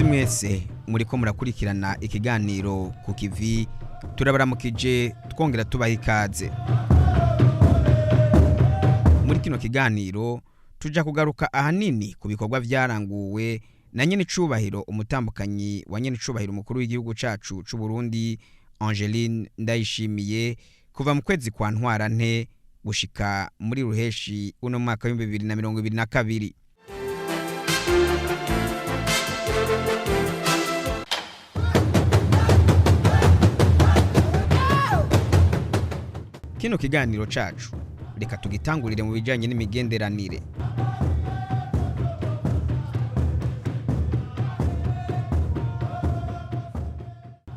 Bakunzi mwese muriko murakurikirana ikiganiro ku kivi, turabaramukije twongera tubaha ikaze. Muri kino kiganiro tuja kugaruka ahanini ku bikorwa vyaranguwe na nyene icubahiro umutambukanyi wa nyene icubahiro umukuru w'igihugu cacu c'u Burundi Angeline Ndayishimiye kuva mu kwezi kwa Ntwarante gushika muri ruheshi uno mwaka wa 2022. Kino kiganiro cacu reka tugitangurire mu bijanye n'imigenderanire.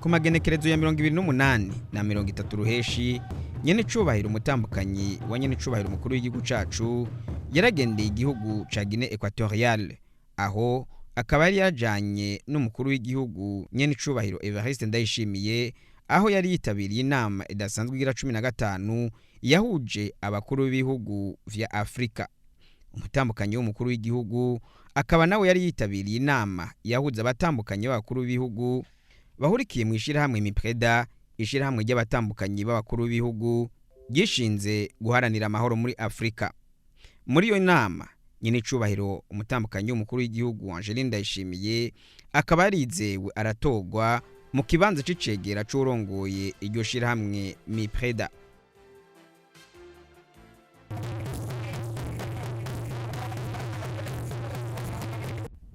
Ku magenekerezo ya 28 na 30 ruheshi nyene icubahiro umutambukanyi wa nyene icubahiro umukuru w'igihugu cacu yaragendeye igihugu ca Guinée Equatoriale, aho akaba yari yajanye n'umukuru w'igihugu nyene icubahiro Ndayishimiye, aho yari yitabiriye inama idasanzwe igira 15 yahuje abakuru b'ibihugu vya Afrika. Umutambukanyi w'umukuru w'igihugu akaba nawe yari yitabiriye inama yahuza abatambukanye b'abakuru b'ibihugu bahurikiye mu ishirahamwe Mipreda, ishirahamwe ry'abatambukanyi b'abakuru b'ibihugu gishinze guharanira amahoro muri Afrika. Muri iyo nama nyene icubahiro umutambukanyi w'umukuru w'igihugu Angeline Ndayishimiye akaba yarizewe aratogwa mu kibanza c'icegera c'urongoye iryo shirahamwe Mipreda.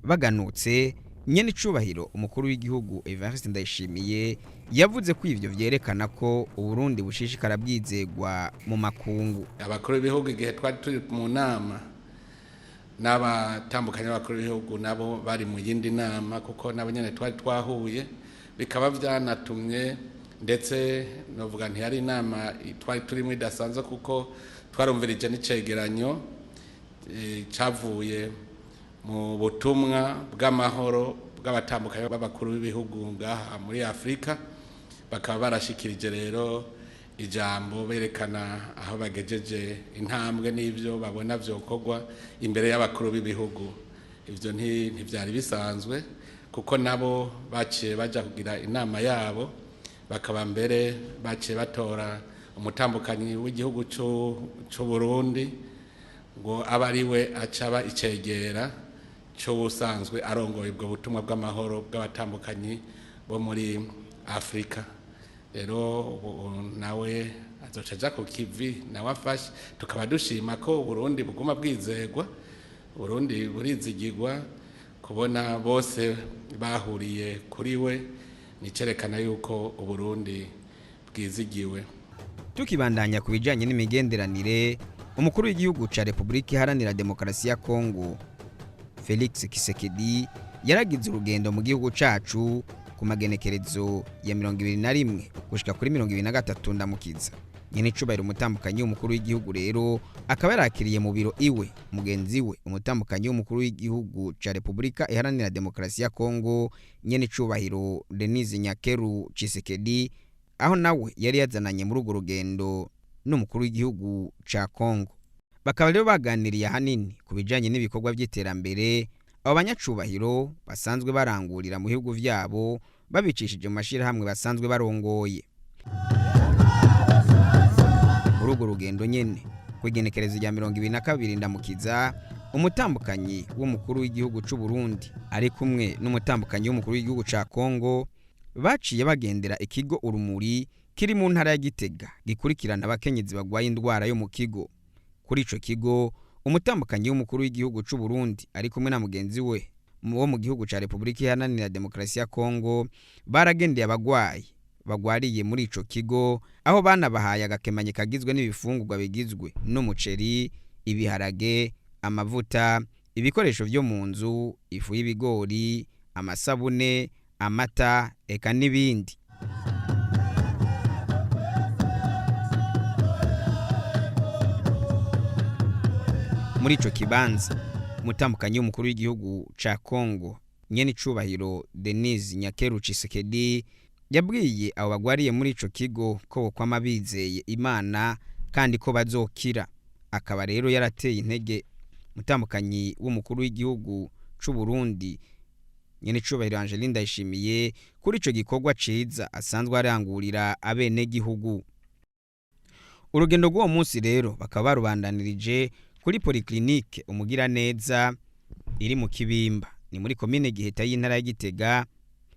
Baganutse nyene icubahiro umukuru w'igihugu Ndayishimiye yavuze ko ivyo vyerekana ko Uburundi bushishikara bwizegwa mu makungu. Abakuru b'ibihugu igihe twari turi mu nama n'abatambukanye b'abakuru b'ibihugu nabo bari mu yindi nama, kuko nabo nyene twari twahuye, bikaba vyanatumye ndetse novuga nti yari inama twari turimo idasanzwe, kuko twarumvirije n'icegeranyo cavuye mu butumwa bw'amahoro bw'abatambukanye b'abakuru b'ibihugu ngaha muri Afrika. Bakaba barashikirije rero ijambo berekana aho bagejeje intambwe n'ivyo babona vyokorwa imbere y'abakuru b'ibihugu. Ivyo ntivyari bisanzwe, kuko nabo baciye baja kugira inama yabo, bakaba mbere baciye batora umutambukanyi w'igihugu c'u Burundi ngo aba ariwe acaba icegera c'ubusanzwe arongoye ubwo butumwa bw'amahoro bw'abatambukanyi bo muri Afrika. Rero nawe azoca aja ku kivi nawe afashe, tukaba dushima ko Burundi buguma bwizegwa, Burundi burizigirwa, kubona bose bahuriye kuri we nicerekana yuko Uburundi bwizigiwe. Tukibandanya ku bijanye n'imigenderanire, umukuru w'igihugu ca Republika Iharanira Demokarasi ya Kongo Felix Tshisekedi yaragize urugendo mu gihugu cacu ku magenekerezo ya 21 gushika kuri 23 ndamukiza. Nyene icubahiro umutambukanyi w'umukuru w'igihugu rero akaba yarakiriye mu biro iwe mugenzi we umutambukanyi w'umukuru w'igihugu ca Republika Iharanira Demokarasi ya Kongo nyene icubahiro Denis Nyakeru Tshisekedi, aho nawe yari yazananye muri urwo rugendo n'umukuru w'igihugu ca Kongo. Bakaba rero baganiriye hanini ku bijanye n'ibikorwa by'iterambere abo banyacubahiro basanzwe barangurira mu bihugu vyabo babicishije mu mashirahamwe basanzwe barongoye. Muri urwo rugendo nyene kwigenekereza rya 22 ndamukiza, umutambukanyi w'umukuru w'igihugu c'u Burundi ari kumwe n'umutambukanyi w'umukuru w'igihugu ca Kongo baciye bagendera ikigo Urumuri kiri mu ntara ya Gitega gikurikirana abakenyezi bagwaye indwara yo mu kigo. Kuri ico kigo umutambukanyi w'umukuru w'igihugu c'u Burundi ari kumwe na mugenzi we wo mu gihugu ca Republika Iharanira Demokarasi ya Kongo baragendeye abagwayi bagwariye muri ico kigo, aho banabahaye agakemanye kagizwe n'ibifungurwa bigizwe n'umuceri, ibiharage, amavuta, ibikoresho vyo mu nzu, ifu y'ibigori, amasabune, amata eka n'ibindi. Muri ico kibanza umutambukanyi w'umukuru w'igihugu ca Kongo nyene icubahiro Denis Nyakeru Tshisekedi yabwiye abo bagwariye muri ico kigo ko kwama bizeye Imana kandi ko bazokira. Akaba rero yarateye intege mutambukanyi w'umukuru w'igihugu c'u Burundi nyene cubahiro Angeline Ndayishimiye kuri ico gikorwa ciza asanzwe arangurira abene gihugu. Urugendo rw'uwo munsi rero bakaba barubandanirije kuri polyclinique umugira neza iri mu Kibimba, ni muri commune Giheta y'intara ya Gitega,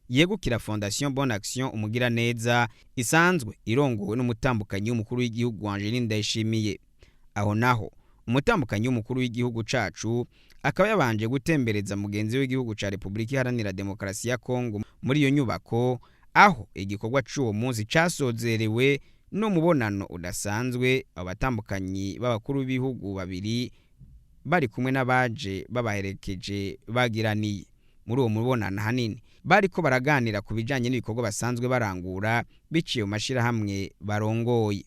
yegukira Fondation Bonne Action umugira neza isanzwe irongowe n'umutambukanyi w'umukuru w'igihugu Angeline Ndayishimiye. Aho naho umutambukanyi w'umukuru w'igihugu cacu akaba yabanje gutembereza mugenzi w'igihugu ca Republika Iharanira Demokarasi ya Kongo muri iyo nyubako, aho igikorwa c'uwo munsi casozerewe no mubonano udasanzwe abatambukanyi b'abakuru b'ibihugu babiri bari kumwe n'abaje babaherekeje bagiraniye. Muri uwo mubonano hanini bariko baraganira ku bijanye n'ibikorwa basanzwe barangura biciye mu mashirahamwe barongoye.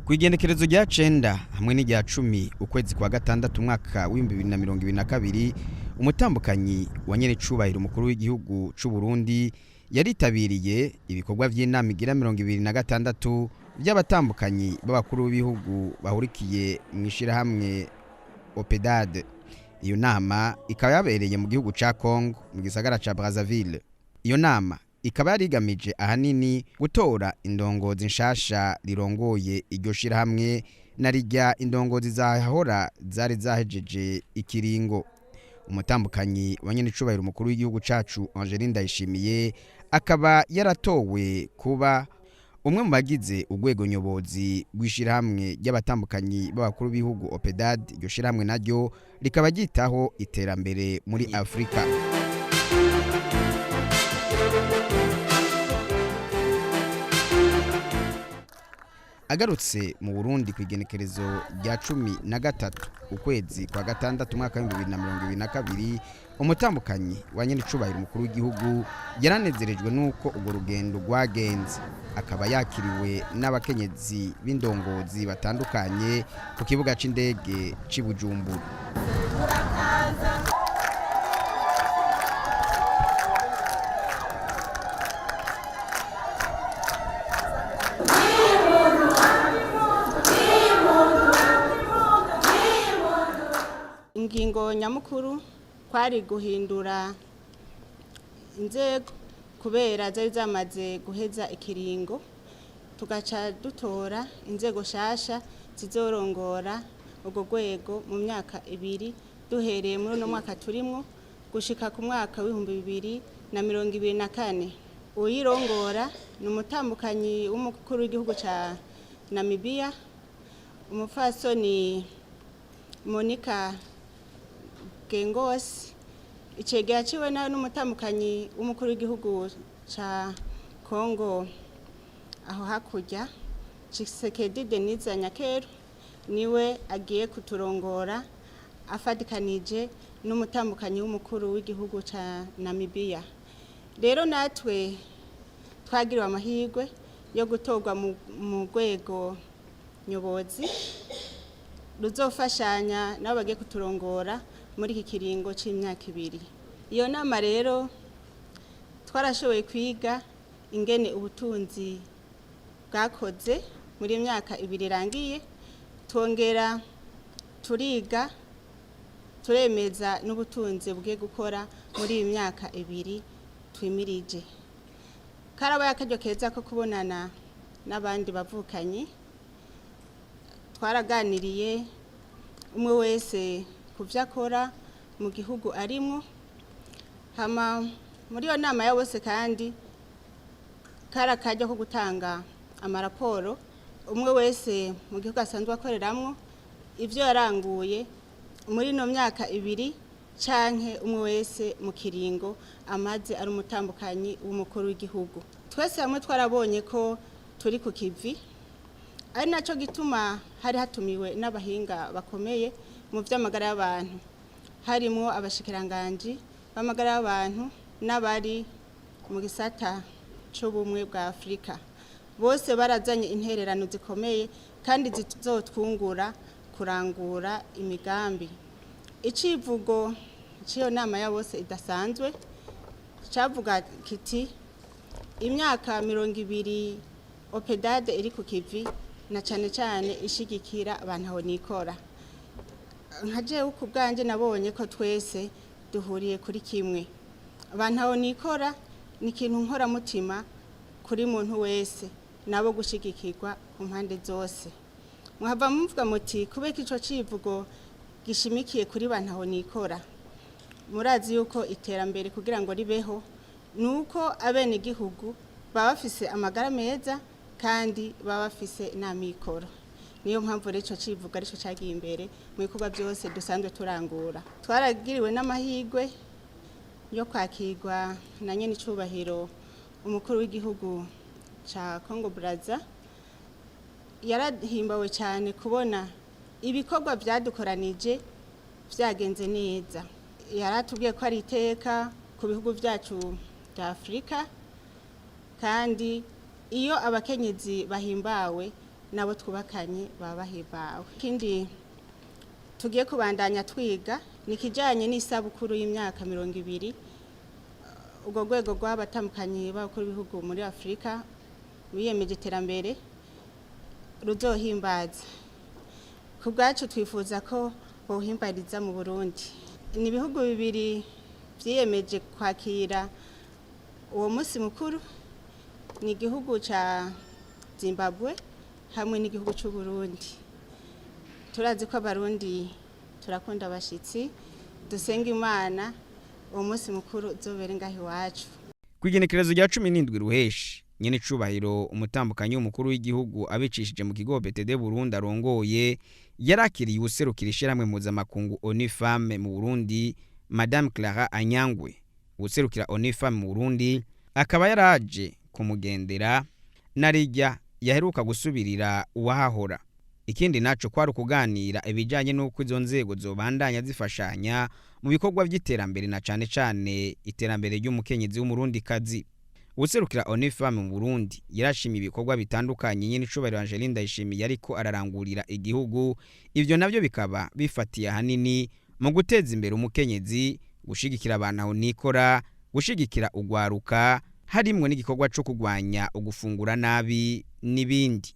Kwigenekerezo rya 9 hamwe n'irya 10 ukwezi kwa gatandatu umwaka w'2022 umutambukanyi wa nyene cubahiro umukuru w'igihugu c'u Burundi yaritabiriye ibikorwa vy'inama igira 26 by'abatambukanyi b'abakuru b'ibihugu bahurikiye mu ishirahamwe OPEDAD. Iyo nama ikaba yabereye mu gihugu ca Congo mu gisagara ca Brazzaville. Iyo nama ikaba yarigamije ahanini gutora indongozi nshasha rirongoye iryo shirahamwe na rijya indongozi zahora zari zahejeje ikiringo. Umutambukanyi wa nyene cubahiro umukuru w'igihugu cacu Angeline Ndayishimiye akaba yaratowe kuba umwe mu bagize urwego nyobozi rw'ishirahamwe ry'abatambukanyi b'abakuru b'ibihugu OPEDAD. Iryo shirahamwe naryo rikaba ryitaho iterambere muri Afrika. Agarutse mu Burundi kwigenekerezo rya 13 ukwezi kwa gatandatu umwaka wa 2022 umutambukanyi wa nyene cubahiro umukuru w'igihugu yaranezerejwe nuko urwo rugendo rwagenze, akaba yakiriwe n'abakenyezi b'indongozi batandukanye ku kibuga c'indege c'i Bujumbura. Ingingo nyamukuru kwari guhindura inzego kubera zari zamaze guheza ikiringo, tugaca dutora inzego shasha zizorongora urwo rwego mu myaka 2 duhereye muri no mwaka turimwo gushika ku mwaka w'2024. Uyirongora ni umutambukanyi w'umukuru w'igihugu ca Namibia, umufasoni Monica Gengosi. Icegera ciwe nawe n'umutambukanyi w'umukuru w'igihugu ca Kongo aho hakurya Tshisekedi Denise Nyakero niwe agiye kuturongora afadikanije n'umutambukanyi w'umukuru w'igihugu ca Namibia. Rero natwe twagiriwe amahirwe yo gutorwa mu rwego nyobozi ruzofashanya nabo bagiye kuturongora muri iki kiringo c'imyaka 2. Iyo nama rero twarashoboye kwiga ingene ubutunzi bwakoze muri imyaka 2 irangiye, twongera turiga turemeza n'ubutunzi bugiye gukora muri iyi myaka 2 twimirije. Karabaye akaryo keza ko kubonana n'abandi bavukanyi, twaraganiriye umwe wese kuvyo akora mu gihugu arimwo. Hama muri iyo nama ya bose kandi karakaryo ko gutanga amaraporo umwe wese mu gihugu asanzwe akoreramwo ivyo yaranguye muri no myaka 2 canke umwe wese mu kiringo amaze ari umutambukanyi w'umukuru w'igihugu. Twese hamwe twarabonye ko turi ku kivi, ari naco gituma hari hatumiwe n'abahinga bakomeye mu vy'amagara y'abantu, harimo abashikiranganje b'amagara y'abantu n'abari mu gisata c'ubumwe bwa Afrika. Bose barazanye intererano zikomeye kandi zizotwungura kurangura imigambi. Icivugo ciyo nama ya bose idasanzwe cavuga kiti imyaka 20 OPEDAD iri ku kivi na cane ishigikira abantu aho nikora. nka jewe ku bwanje nabonye ko twese duhuriye kuri kimwe. Abantu aho nikora ni ikintu nkoramutima kuri muntu wese, nabo gushigikirwa ku mpande zose. Muhava muvuga muti kubeka ico civugo gishimikiye kuri bantu aho nikora. Murazi yuko iterambere kugira ngo ribeho nuko abene igihugu baba bafise amagara meza kandi baba bafise n'amikoro. Niyo mpamvu rero ico civugo arico cagiye imbere mu bikorwa byose dusanzwe turangura. Twaragiriwe n'amahigwe yo kwakirwa na nyene icubahiro umukuru w'igihugu ca Congo Brazza. Yarahimbawe cyane kubona ibikorwa byadukoranije byagenze neza. Yaratubwiye ko ari iteka ku bihugu byacu bya Afrika, kandi iyo abakenyezi bahimbawe nabo twubakanye baba bahimbawe. Kindi tugiye kubandanya twiga nikijanye n'isabukuru y'imyaka 200 ubwo rwego rw'abatandukanye b'abakuru b'ibihugu muri Afrika biyemeje iterambere ruzohimbaza. Ku bwacu twifuza ko bohimbariza mu Burundi. Ni ibihugu bibiri vyiyemeje kwakira uwo munsi mukuru, ni igihugu ca Zimbabwe hamwe n'igihugu cy'u Burundi. Turazi ko abarundi turakunda abashitsi, dusenga Imana uwo munsi mukuru uzobere ngaho iwacu. Kwigenekerezo rya 17 ruheshi nyene icubahiro umutambukanyi w'umukuru w'igihugu abicishije mu kigo PTD Burundi arongoye yarakiriye userukira ishiramwe mpuzamakungu ONU-Femmes mu Burundi, Madame Clara Anyangwe. Userukira ONU-Femmes mu Burundi akaba yaraje kumugendera narijya yaheruka gusubirira uwahahora. Ikindi naco kwari kuganira ibijanye n'uko izo nzego zobandanya zifashanya mu bikorwa by'iterambere na cane cane iterambere ry'umukenyezi w'umurundi kazi. Userukira ONU-Femmes mu Burundi yarashimiye ibikorwa bitandukanye nyene icubahiro Angeline Ndayishimiye ariko ararangurira igihugu. Ivyo navyo bikaba bifatiye hanini mu guteza imbere umukenyezi, gushigikira abantu aho nikora, gushigikira ugwaruka, harimwe n'igikorwa cyo kugwanya ugufungura nabi n'ibindi.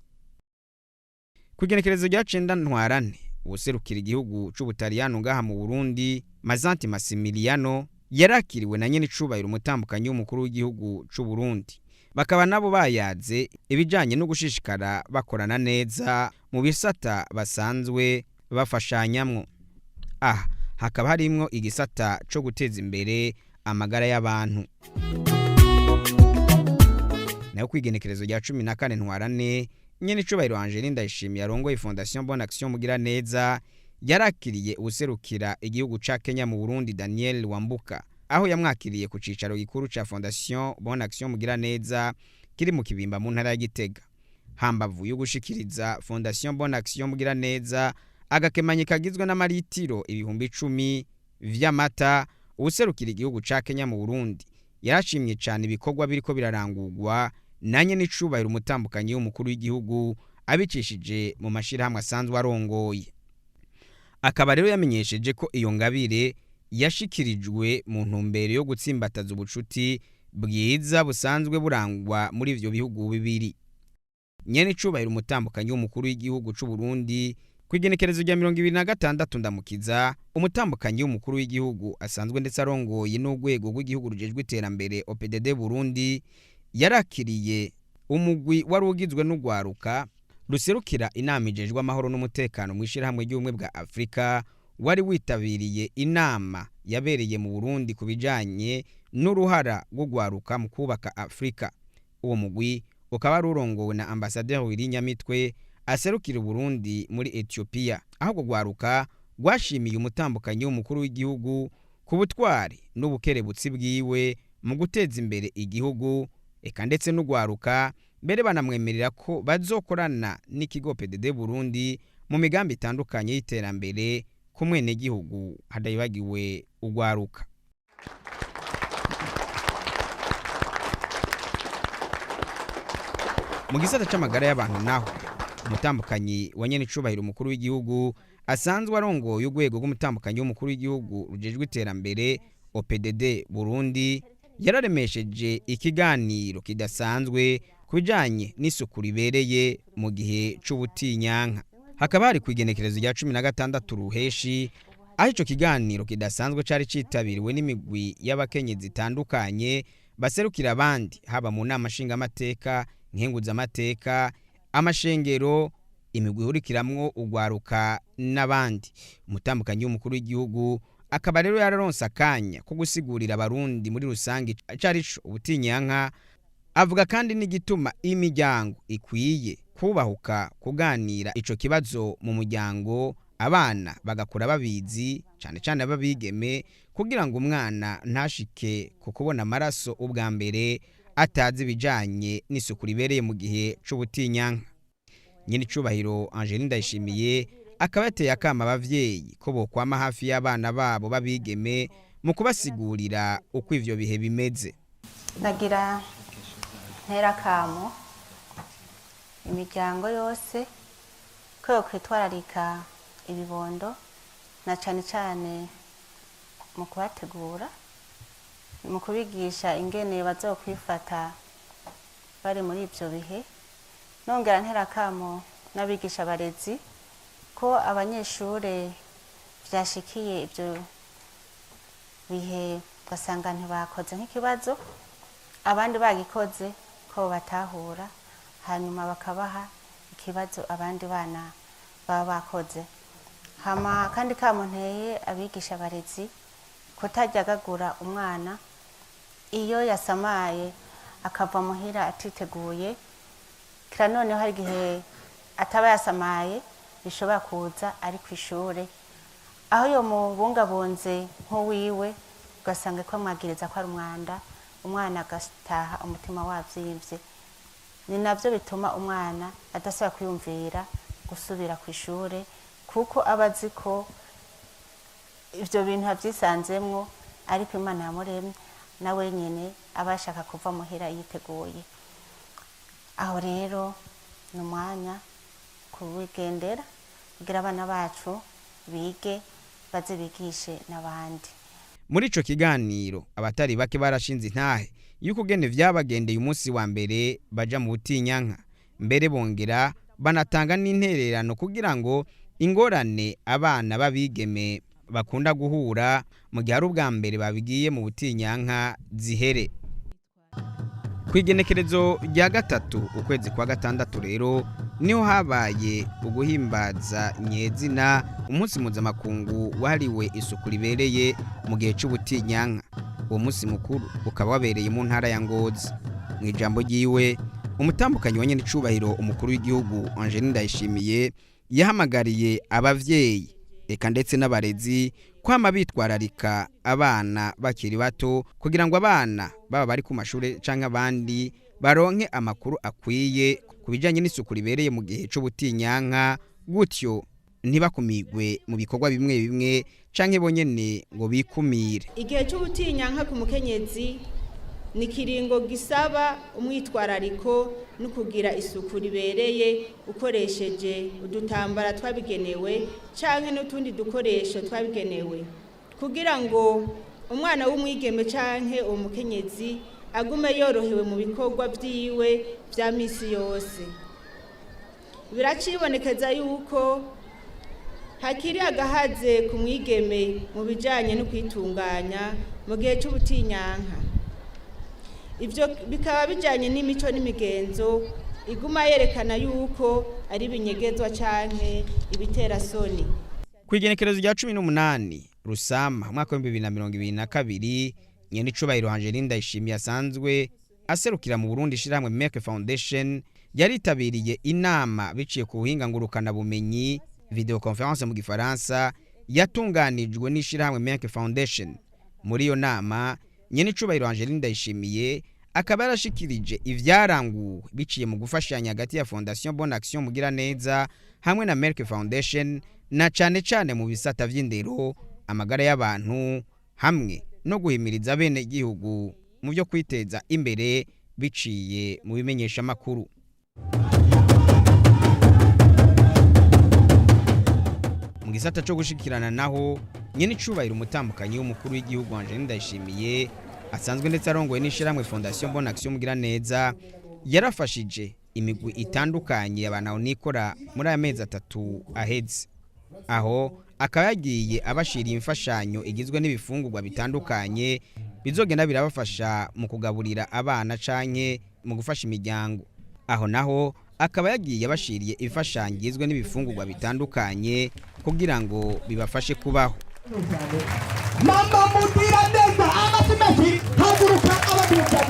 Kugenekerezo rya 9 ntwarane userukira igihugu c'Ubutaliyano ngaha mu Burundi, Mazanti Massimiliano yarakiriwe na nyene icubahiro umutambukanyi w'umukuru w'igihugu c'u Burundi. Bakaba nabo bayaze ibijanye no gushishikara bakorana neza mu bisata basanzwe bafashanyamwo. Hakaba harimwo igisata co guteza imbere amagara y'abantu. Nayo kwigenekerezo rya 14 ntwarane nyene icubahiro Angeline Ndayishimiye arongoye Fondation Bonne Action mugira neza yarakiriye userukira igihugu ca Kenya mu Burundi Daniel Wambuka, aho yamwakiriye ku cicaro gikuru ca Fondation Bonne Action mugira neza kiri mu Kibimba mu ntara ya Gitega. Hambavu yo gushikiriza Fondation Bonne Action mugira neza agakemanye kagizwe n'amaritiro 10,000 vy'amata, userukira igihugu ca Kenya mu Burundi yarashimye cyane ibikorwa biriko birarangurwa nanye n'icubahiro umutambukanyi w'umukuru w'igihugu abicishije mu mashirahamwe asanzwe arongoye. Akaba rero yamenyesheje ko iyo ngabire yashikirijwe mu ntumbero yo gutsimbataza ubucuti bwiza busanzwe burangwa muri ivyo bihugu bibiri. Nyene icubahiro umutambukanyi w'umukuru w'igihugu c'u Burundi kwigenekerezo rya 26 ndamukiza umutambukanyi w'umukuru w'igihugu asanzwe ndetse arongoye n'urwego rw'igihugu rujejwe iterambere OPDD Burundi yarakiriye umugwi wari ugizwe n'ugwaruka ruserukira inama ijejwe amahoro n'umutekano mu ishirahamwe ry'ubumwe bwa Afrika, wari witabiriye inama yabereye mu Burundi kubijanye n'uruhara rw'ugwaruka mu kubaka Afrika. Uwo mugwi ukaba rurongowe na Ambassadeur Wirinyamitwe aserukira Burundi muri Ethiopia, aho gwaruka gwashimiye umutambukanyi w'umukuru w'igihugu ku butwari n'ubukerebutsi bwiwe mu guteza imbere igihugu, eka ndetse n'ugwaruka mbere banamwemerera ko bazokorana n'ikigo PDD Burundi mu migambi itandukanye y'iterambere ku mwene gihugu hadayibagiwe ugwaruka. Mu gisata c'amagara y'abantu naho umutambukanyi wa nyene icubahiro umukuru w'igihugu asanzwe arongoye urwego rw'umutambukanyi w'umukuru w'igihugu rujejwe iterambere OPDD Burundi yararemesheje ikiganiro kidasanzwe kubijanye n'isuku ribereye mu gihe c'ubutinyanka. hakaba hari kwigenekerezo rya 16 ruheshi aho ico kiganiro kidasanzwe cari citabiriwe n'imigwi y'abakenyezi itandukanye baserukira abandi haba mu nama nshingamateka, nkenguzamateka, amashengero, imigwi ihurikiramwo ugwaruka n'abandi. Umutambukanyi w'umukuru w'igihugu akaba rero yararonse akanya ko gusigurira abarundi muri rusange carico ubutinyanka, avuga kandi n'igituma imiryango ikwiye kubahuka kuganira ico kibazo mu muryango, abana bagakura babizi cyane cyane ababigeme, kugira ngo umwana ntashike ku kubona amaraso ubwa mbere atazi bijanye n'isuku ribereye mu gihe c'ubutinyanka. Nyene icubahiro Angeline Ndayishimiye akaba yateye akama abavyeyi ko bokwama hafi y'abana babo babigeme mu kubasigurira uko ivyo bihe bimeze. Nagira ntera kamo imiryango yose ko yokwitwararika ibibondo na cane cane mu kubategura, mu kubigisha ingene bazokwifata bari muri ivyo bihe. Nongera ntera kamo n'abigisha abarezi ko abanyeshure vyashikiye ivyo bihe basanga ntibakoze nk'ikibazo, abandi bagikoze ko batahura hanyuma bakabaha ikibazo abandi bana baba bakoze. Hama kandi kamo nteye abigisha abarezi kutajagagura umwana iyo yasamaye akava muhira atiteguye, kira noneho hari igihe ataba yasamaye bishobora kuza ari kw'ishure aho yo mubungabunze nk'uwiwe ugasanga ko amwagiriza ko ari umwana agataha umutima wavyimvye. Ni navyo bituma umwana adasaba kwiyumvira gusubira kw'ishure kuko abazi ko ivyo bintu avyisanzemwo, ariko Imana yamuremye nawe nyene abashaka kuva muhira yiteguye. Aho rero ni umwanya kubigendera kugira abana bacu bige baze bigishe n'abandi. Muri ico kiganiro abatari bake barashinze intahe yuko gene vyabagendeye umunsi wa mbere baja mu butinyanka, mbere bongera banatanga n'intererano kugira ngo ingorane abana babigeme bakunda guhura mu gihe ari ubwa mbere babigiye mu butinyanka zihere. Kwigenekerezo rya 3 ukwezi kwa 6 rero niho habaye uguhimbaza nyezina umunsi mpuzamakungu wahariwe isuku ribereye mu gihe c'ubutinyanka. Uwo munsi mukuru ukaba wabereye mu ntara ya Ngozi. Mu ijambo ryiwe umutambukanyi wa nyene icubahiro umukuru w'igihugu Angeline Ndayishimiye yahamagariye abavyeyi eka ndetse n'abarezi kwama bitwararika abana bakiri bato kugira ngo abana baba bari ku mashure canke abandi baronke amakuru akwiye kubijanye n'isuku ribereye mu gihe c'ubutinyanka, gutyo ntibakumigwe mu bikorwa bimwe bimwe canke bonyene ngo bikumire. Igihe c'ubutinyanka ku mukenyezi ni kiringo gisaba umwitwarariko no kugira isuku ribereye ukoresheje udutambara twabigenewe canke n'utundi dukoresho twabigenewe kugira ngo umwana w'umwigeme canke umukenyezi agume yorohewe mu bikorwa vyiwe vya misi yose. Biracibonekeza yuko hakiri agahaze ku mwigeme mu bijanye no kwitunganya mu gihe c'ubutinyanka. Ivyo bikaba bijanye n'imico n'imigenzo iguma yerekana yuko ari binyegezwa canke ibitera soni. Kwigenekerezo rya 18 Rusama mwaka wa 2022 nyene icubahiro Angeline Ndayishimiye asanzwe aserukira mu Burundi ishirahamwe Merck Foundation yaritabiriye inama biciye ku buhinga ngurukana bumenyi video conference mu gifaransa yatunganijwe n'ishirahamwe Merck Foundation. Muri iyo nama nyene icubahiro Angeline Ndayishimiye akaba yarashikirije ivyaranguwe biciye mu gufashanya hagati ya Fondation Bonne Action mugira neza hamwe na Merck Foundation na cane cane mu bisata vy'indero, amagara y'abantu hamwe no guhimiriza bene igihugu mu byo kwiteza imbere biciye mu bimenyesha makuru. Mu gisata cyo gushikirana naho nyene icubahiro umutambukanyi w'umukuru w'igihugu Angeline Ndayishimiye asanzwe ndetse arongoye n'ishiramwe Fondation Bonne Action mugira neza yarafashije imigwi itandukanye abantu nikora muri aya mezi 3 aheze. Aho akaba yagiye abashiriye imfashanyo igizwe n'ibifungurwa bitandukanye bizogenda birabafasha mu kugaburira abana canke mu gufasha imiryango. Aho naho akaba yagiye abashiriye imfashanyo igizwe n'ibifungurwa bitandukanye kugira ngo bibafashe kubaho. Mama mudira neza amasimeki haguruka abaduka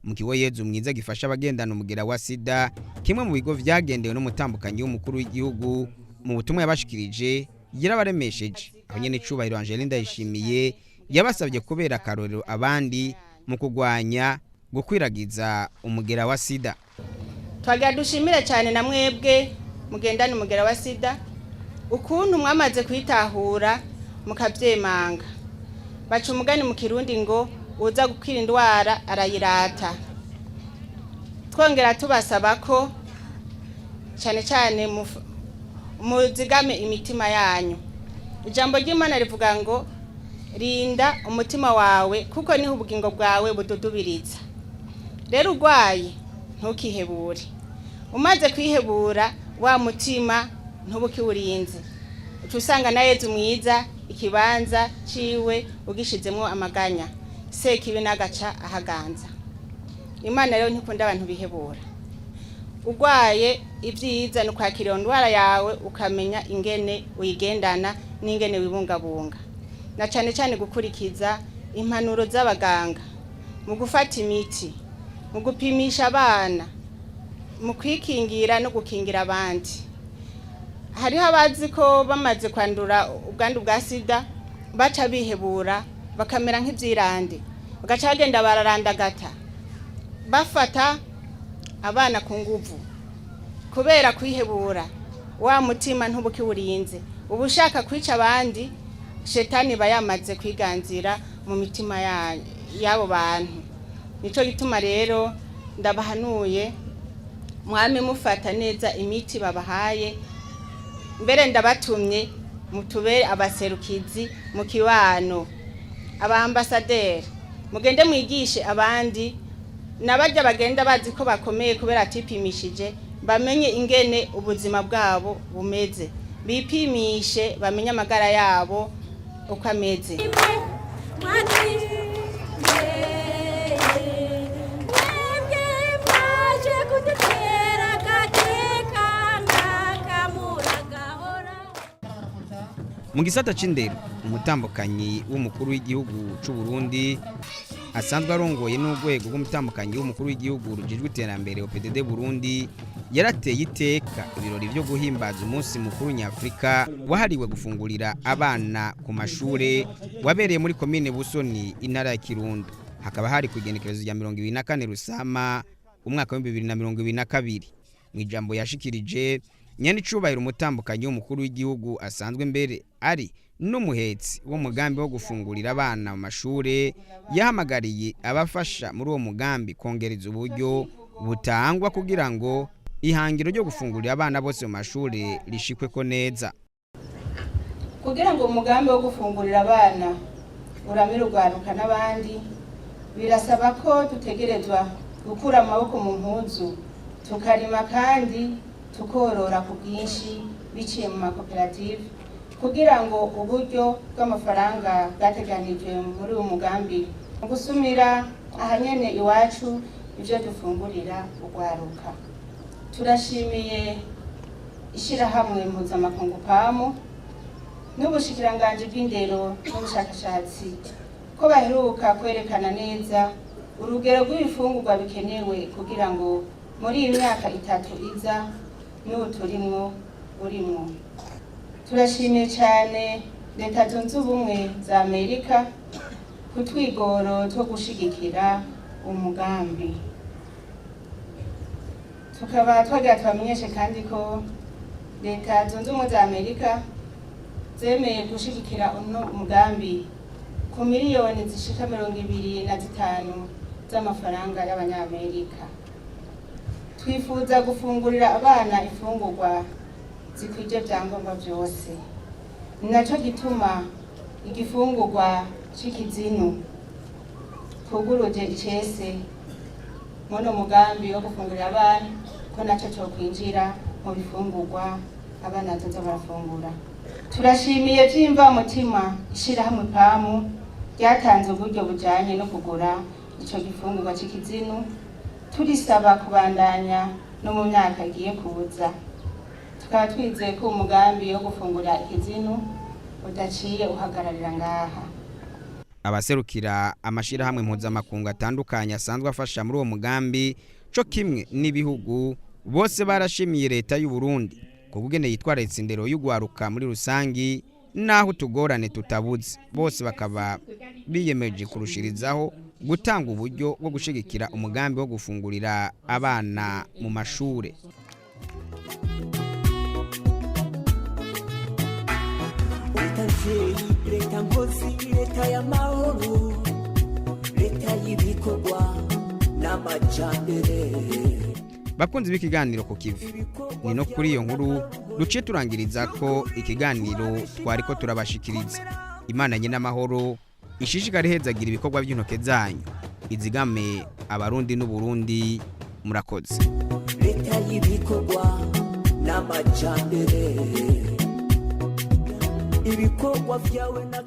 Mukiwe Yezu mwiza gifasha abagendana umugera wa sida, kimwe mu bigo vyagendewe n'umutambukanyi w'umukuru w'igihugu mu butumwa yabashikirije yarabaremesheje. Aho nyene cubahiro Angeline Ndayishimiye yabasabye kubera akarorero abandi mu kugwanya gukwiragiza umugera wa sida. Twagira dushimire cyane na mwebwe mugendana umugera wa sida ukuntu mwamaze kwitahura mukavyemanga. Baca umugani mu Kirundi ngo uza gukira indwara arayirata. Twongera tubasaba ko cyane cyane muzigame imitima yanyu. Ijambo ry'Imana rivuga ngo rinda umutima wawe kuko niho ubugingo bwawe bududubiriza. Rero urwaye ntukihebure. Umaze kwihebura wa mutima ntubukiwurinze. Ucusanga na Yezu mwiza ikibanza ciwe ugishizemwo amaganya. Sekibi nagaca ahaganza. Imana rero ntikunda abantu bihebura. Urwaye ivyiza no kwakira indwara yawe ukamenya ingene uyigendana n'ingene wibungabunga. Na cyane cyane gukurikiza impanuro z'abaganga mu gufata imiti, mu gupimisha abana, mu kwikingira no gukingira abandi. Hariho abazi ko bamaze kwandura ubwandu bwa sida baca bihebura bakamera nk'ivyirande, bagaca bagenda bararandagata bafata abana ku nguvu kubera kwihebura. Wa mutima ntubukiwurinze, ubushaka kwica abandi, shetani bayamaze kwiganzira mu mitima yabo bantu. Nico gituma rero ndabahanuye mwame mufata neza imiti babahaye, mbere ndabatumye mutubere abaserukizi mu kiwano, abambasaderi mugende mwigishe abandi nabajya bagenda bazi ko bakomeye kubera atipimishije, bamenye ingene ubuzima bwabo bumeze, bipimishe bamenye amagara yabo uko ameze. Mu gisata c'indero, umutambukanyi w'umukuru w'igihugu c'u Burundi asanzwe arongoye n'urwego rw'umutambukanyi w'umukuru w'igihugu rujejwe iterambere OPDD Burundi yarateye iteka ibirori byo guhimbaza umunsi mukuru nyafrika wahariwe gufungurira abana ku mashure wabereye muri komine Busoni intara ya Kirundo. Hakaba hari kugenekerezo rya 24 Rusama umwaka wa 2022. Mu ijambo yashikirije nyene cubahiro umutambukanyi w'umukuru w'igihugu asanzwe mbere ari n'umuhetsi wo mugambi wo gufungurira abana mu mashure, yahamagariye abafasha muri uwo mugambi kongereza uburyo butangwa kugira ngo ihangiro ryo gufungurira abana bose mu mashure rishikwe ko neza. Kugira ngo umugambi wo gufungurira abana uramire urwaruka n'abandi, birasaba ko tutegerezwa gukura amaboko mu mpuzu, tukarima kandi tukorora ku bwinshi biciye mu makoperative, kugira ngo uburyo bw'amafaranga bwateganijwe muri uwo mugambi mu gusumira ahanyene iwacu ivyo dufungurira urwaruka. Turashimiye ishirahamwe mpuzamakungu PAMU n'ubushikiranganji bw'indero n'ubushakashatsi ko baheruka kwerekana neza urugero rw'ibifungurwa bikenewe kugira ngo muri iyi myaka 3 iza n'ubu turimwo urimwo. Turashimiye cyane Leta Zunze Ubumwe za Amerika ku twigoro two gushigikira umugambi. Tukaba twagira twamenyeshe kandi ko Leta Zunze Ubumwe za Amerika zemeye gushigikira uno umugambi ku miliyoni zishika 25 z'amafaranga y'abanyamerika. Twifuza gufungurira abana ifungurwa zikwije vyangombwa byose. Naco gituma igifungurwa c'ikizinu tuguruje icese muno mugambi wo gufungurira abana ko nacyo cyo kwinjira mu bifungurwa abana bazoza barafungura. Turashimiye byimva mutima ishirahamwe pamu ryatanze uburyo bujanye no kugura ico gifungurwa c'ikizinu, turisaba kubandanya no mu myaka igiye kuza. Tukaba twizeye ko umugambi wo gufungura ikizinu udaciye uhagararira ngaha. Abaserukira amashirahamwe mpuzamakungu atandukanye asanzwe afasha muri uwo mugambi co kimwe n'ibihugu bose barashimiye leta y'u Burundi ko kugene yitwaritse indero y'ugwaruka muri rusangi naho tugorane tutabuze. Bose bakaba biyemeje kurushirizaho gutanga uburyo bwo gushigikira umugambi wo gufungurira abana mu mashure. Leta ngozi, leta y'amahoro, leta y'ibikorwa n'amajambere. Bakunzi b'ikiganiro ku kivi, ni no kuri iyo nkuru duce turangiriza ko ikiganiro twariko turabashikiriza. Imana nyine amahoro ishishikari hezagira ibikorwa by'intoke zanyu, izigame abarundi n'Uburundi. Murakoze. Leta y'ibikorwa n'amajambere, ibikorwa vyawe na